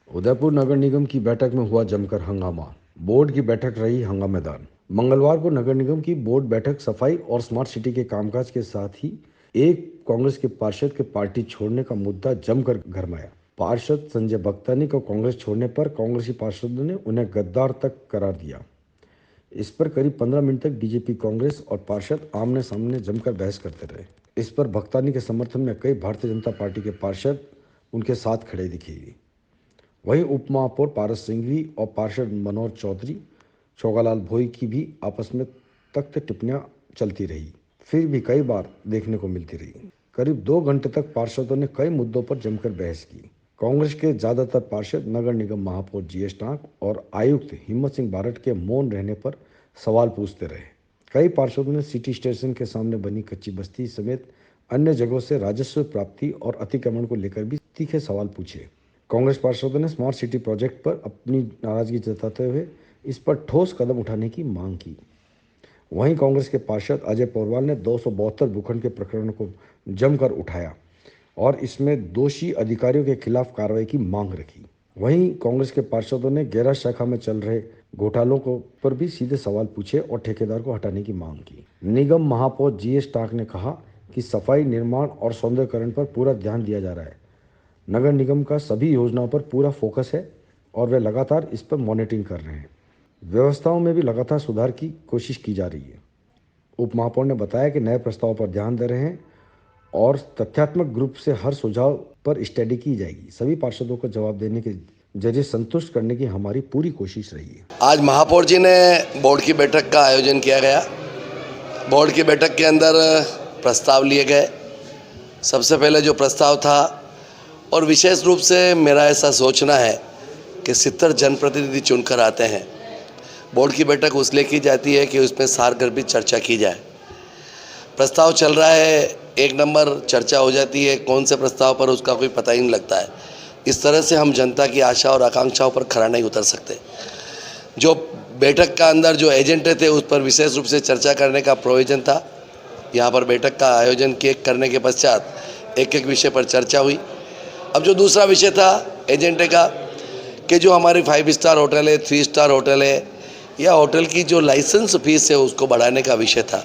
उदयपुर नगर निगम की बैठक में हुआ जमकर हंगामा। बोर्ड की बैठक रही हंगामेदार। मंगलवार को नगर निगम की बोर्ड बैठक सफाई और स्मार्ट सिटी के कामकाज के साथ ही एक कांग्रेस के पार्षद के पार्टी छोड़ने का मुद्दा जमकर गरमाया। पार्षद संजय बख्तानी को कांग्रेस छोड़ने पर कांग्रेसी पार्षदों ने उन्हें गद्दार तक करार दिया। इस पर करीब 15 मिनट तक बीजेपी, कांग्रेस और पार्षद आमने सामने जमकर बहस करते रहे। इस पर बख्तानी के समर्थन में कई भारतीय जनता पार्टी के पार्षद उनके साथ खड़े दिखे। वहीं उप महापौर पारस सिंघवी और पार्षद मनोहर चौधरी, छोगालाल भोई की भी आपस में तख्त टिप्पणियां चलती रही, फिर भी कई बार देखने को मिलती रही। करीब 2 घंटे तक पार्षदों ने कई मुद्दों पर जमकर बहस की। कांग्रेस के ज्यादातर पार्षद नगर निगम महापौर जीएस टांक और आयुक्त हिम्मत सिंह बारट के मौन रहने पर सवाल पूछते रहे। कई पार्षदों ने सिटी स्टेशन के सामने बनी कच्ची बस्ती समेत अन्य जगहों से राजस्व प्राप्ति और अतिक्रमण को लेकर भी तीखे सवाल पूछे। कांग्रेस पार्षदों ने स्मार्ट सिटी प्रोजेक्ट पर अपनी नाराजगी जताते हुए इस पर ठोस कदम उठाने की मांग की। वहीं कांग्रेस के पार्षद अजय पौरवाल ने 272 भूखंड के प्रकरण को जमकर उठाया और इसमें दोषी अधिकारियों के खिलाफ कार्रवाई की मांग रखी। वहीं कांग्रेस के पार्षदों ने गैराज शाखा में चल रहे घोटालों को पर भी सीधे सवाल पूछे और ठेकेदार को हटाने की मांग की। निगम महापौर जीएस टांक ने कहा कि सफाई, निर्माण और सौंदर्यीकरण पर पूरा ध्यान दिया जा रहा है। नगर निगम का सभी योजनाओं पर पूरा फोकस है और वे लगातार इस पर मॉनिटरिंग कर रहे हैं। व्यवस्थाओं में भी लगातार सुधार की कोशिश की जा रही है। उप महापौर ने बताया कि नए प्रस्ताव पर ध्यान दे रहे हैं और तथ्यात्मक ग्रुप से हर सुझाव पर स्टडी की जाएगी। सभी पार्षदों को जवाब देने के जरिए संतुष्ट करने की हमारी पूरी कोशिश रही है। आज महापौर जी ने बोर्ड की बैठक का आयोजन किया गया। बोर्ड की बैठक के अंदर प्रस्ताव लिए गए। सबसे पहले जो प्रस्ताव था, और विशेष रूप से मेरा ऐसा सोचना है कि 70 जनप्रतिनिधि चुनकर आते हैं। बोर्ड की बैठक उसलिए की जाती है कि उसमें सारगर्भित चर्चा की जाए। प्रस्ताव चल रहा है, एक नंबर चर्चा हो जाती है, कौन से प्रस्ताव पर उसका कोई पता ही नहीं लगता है। इस तरह से हम जनता की आशा और आकांक्षाओं पर खरा नहीं उतर सकते। जो बैठक का अंदर जो एजेंडे थे उस पर विशेष रूप से चर्चा करने का प्रोविजन था। यहाँ पर बैठक का आयोजन करने के पश्चात एक एक विषय पर चर्चा हुई। अब जो दूसरा विषय था एजेंडे का, कि जो हमारी 5 स्टार होटल है, 3 स्टार होटल है, या होटल की जो लाइसेंस फीस है उसको बढ़ाने का विषय था।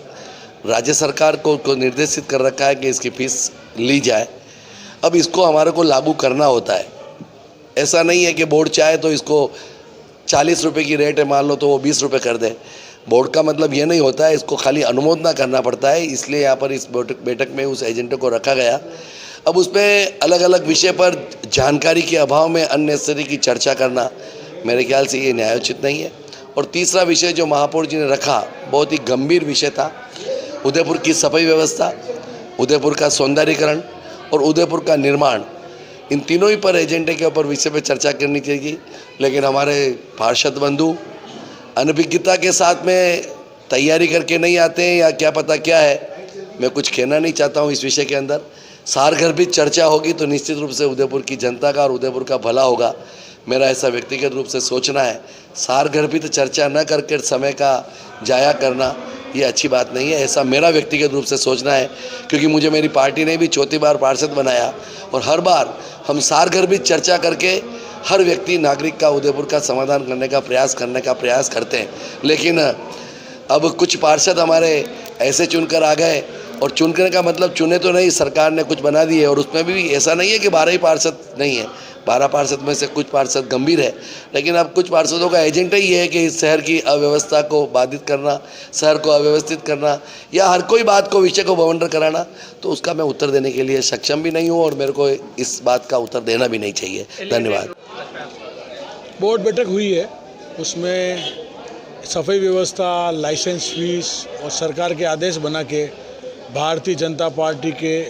राज्य सरकार को निर्देशित कर रखा है कि इसकी फ़ीस ली जाए। अब इसको हमारे को लागू करना होता है। ऐसा नहीं है कि बोर्ड चाहे तो इसको 40 रुपये की रेट है मान लो तो वो 20 रुपये कर दे। बोर्ड का मतलब ये नहीं होता है, इसको खाली अनुमोदन करना पड़ता है। इसलिए यहाँ पर इस बैठक में उस एजेंडे को रखा गया। अब उसमें अलग अलग विषय पर जानकारी के अभाव में अननेसेसरी की चर्चा करना मेरे ख्याल से ये न्यायोचित नहीं है। और तीसरा विषय जो महापौर जी ने रखा, बहुत ही गंभीर विषय था। उदयपुर की सफाई व्यवस्था, उदयपुर का सौंदर्यीकरण और उदयपुर का निर्माण, इन तीनों ही पर एजेंडे के ऊपर विषय पर चर्चा करनी चाहिए। लेकिन हमारे पार्षद बंधु अनभिज्ञता के साथ में तैयारी करके नहीं आते हैं, या क्या पता क्या है। मैं कुछ कहना नहीं चाहता हूँ इस विषय के अंदर। सारगर्भित चर्चा होगी तो निश्चित रूप से उदयपुर की जनता का और उदयपुर का भला होगा। मेरा ऐसा व्यक्तिगत रूप से सोचना है। सारगर्भित चर्चा न करके समय का जाया करना ये अच्छी बात नहीं है, ऐसा मेरा व्यक्तिगत रूप से सोचना है। क्योंकि मुझे मेरी पार्टी ने भी चौथी बार पार्षद बनाया और हर बार हम सारगर्भित चर्चा करके हर व्यक्ति नागरिक का, उदयपुर का समाधान करने का प्रयास करते हैं। लेकिन अब कुछ पार्षद हमारे ऐसे चुनकर आ गए, और चुनकर का मतलब चुने तो नहीं, सरकार ने कुछ बना दिए। और उसमें भी ऐसा नहीं है कि 12 ही पार्षद नहीं है, 12 पार्षद में से कुछ पार्षद गंभीर है। लेकिन अब कुछ पार्षदों का एजेंडा ही है कि इस शहर की अव्यवस्था को बाधित करना, शहर को अव्यवस्थित करना, या हर कोई बात को, विषय को बवंडर कराना। तो उसका मैं उत्तर देने के लिए सक्षम भी नहीं हूँ और मेरे को इस बात का उत्तर देना भी नहीं चाहिए। धन्यवाद। बोर्ड बैठक हुई है, उसमें सफाई व्यवस्था, लाइसेंस फीस और सरकार के आदेश बना के भारतीय जनता पार्टी के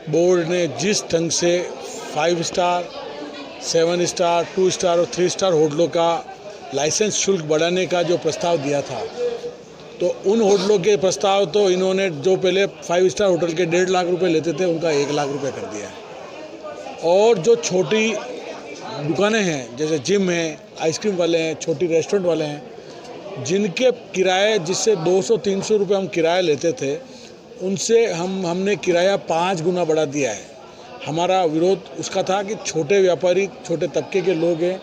बोर्ड ने जिस ढंग से 5 स्टार, 7 स्टार, 2 स्टार और 3 स्टार होटलों का लाइसेंस शुल्क बढ़ाने का जो प्रस्ताव दिया था, तो उन होटलों के प्रस्ताव तो इन्होंने जो पहले 5 स्टार होटल के 1.5 लाख रुपए लेते थे उनका 1 लाख रुपए कर दिया है। और जो छोटी दुकानें हैं, जैसे जिम है, आइसक्रीम वाले हैं, छोटी रेस्टोरेंट वाले हैं, जिनके किराए, जिससे 200-300 रुपये हम किराया लेते थे, उनसे हमने किराया 5 गुना बढ़ा दिया है। हमारा विरोध उसका था कि छोटे व्यापारी, छोटे तबके के लोग हैं,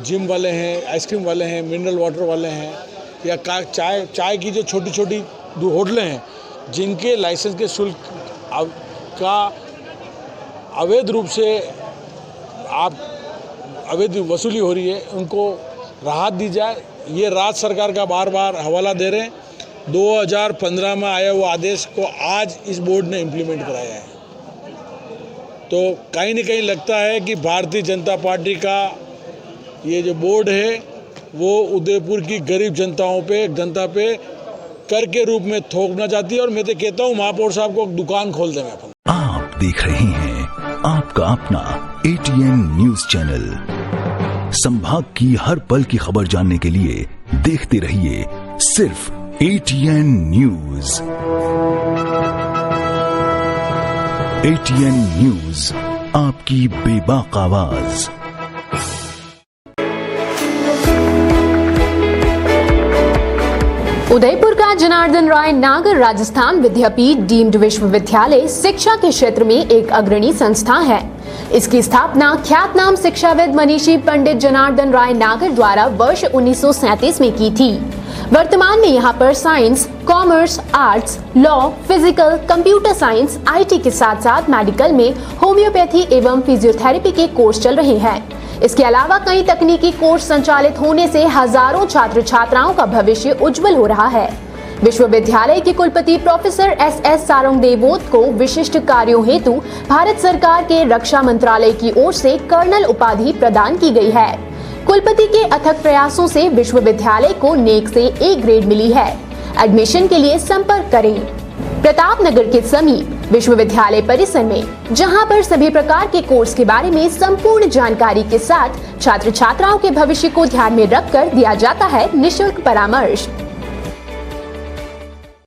जिम वाले हैं, आइसक्रीम वाले हैं, मिनरल वाटर वाले हैं, या चाय की जो छोटी छोटी होटलें हैं, जिनके लाइसेंस के शुल्क का अवैध रूप से अवैध वसूली हो रही है, उनको राहत दी जाए। ये राज्य सरकार का बार बार हवाला दे रहे हैं। 2015 में आया वो आदेश को आज इस बोर्ड ने इम्प्लीमेंट कराया है। तो कहीं न कहीं लगता है कि भारतीय जनता पार्टी का ये जो बोर्ड है वो उदयपुर की गरीब जनता पे कर के रूप में थोपना चाहती है। और मैं तो कहता हूँ महापौर साहब को दुकान खोल देंगे अपन। आप देख रहे हैं आपका अपना ATN न्यूज चैनल। संभाग की हर पल की खबर जानने के लिए देखते रहिए सिर्फ ATN न्यूज। ATN न्यूज, आपकी बेबाक आवाज। उदयपुर का जनार्दन राय नागर राजस्थान विद्यापीठ डीम्ड विश्वविद्यालय शिक्षा के क्षेत्र में एक अग्रणी संस्था है। इसकी स्थापना ख्यातनाम शिक्षाविद मनीषी पंडित जनार्दन राय नागर द्वारा वर्ष 1937 में की थी। वर्तमान में यहाँ पर science, commerce, arts, law, physical, computer science, IT के साथ साथ मेडिकल में होम्योपैथी एवं फिजियोथेरेपी के कोर्स चल रहे हैं। इसके अलावा कई तकनीकी कोर्स संचालित होने से हजारों छात्र छात्राओं का भविष्य उज्जवल हो रहा है। विश्वविद्यालय के कुलपति प्रोफेसर SS सारंगदेवोत को विशिष्ट कार्यों हेतु भारत सरकार के रक्षा मंत्रालय की ओर से कर्नल उपाधि प्रदान की गई है। कुलपति के अथक प्रयासों से विश्वविद्यालय को नेक से A ग्रेड मिली है। एडमिशन के लिए संपर्क करें प्रतापनगर के समीप विश्वविद्यालय परिसर में, जहां पर सभी प्रकार के कोर्स के बारे में संपूर्ण जानकारी के साथ छात्र छात्राओं के भविष्य को ध्यान में रखकर दिया जाता है निःशुल्क परामर्श।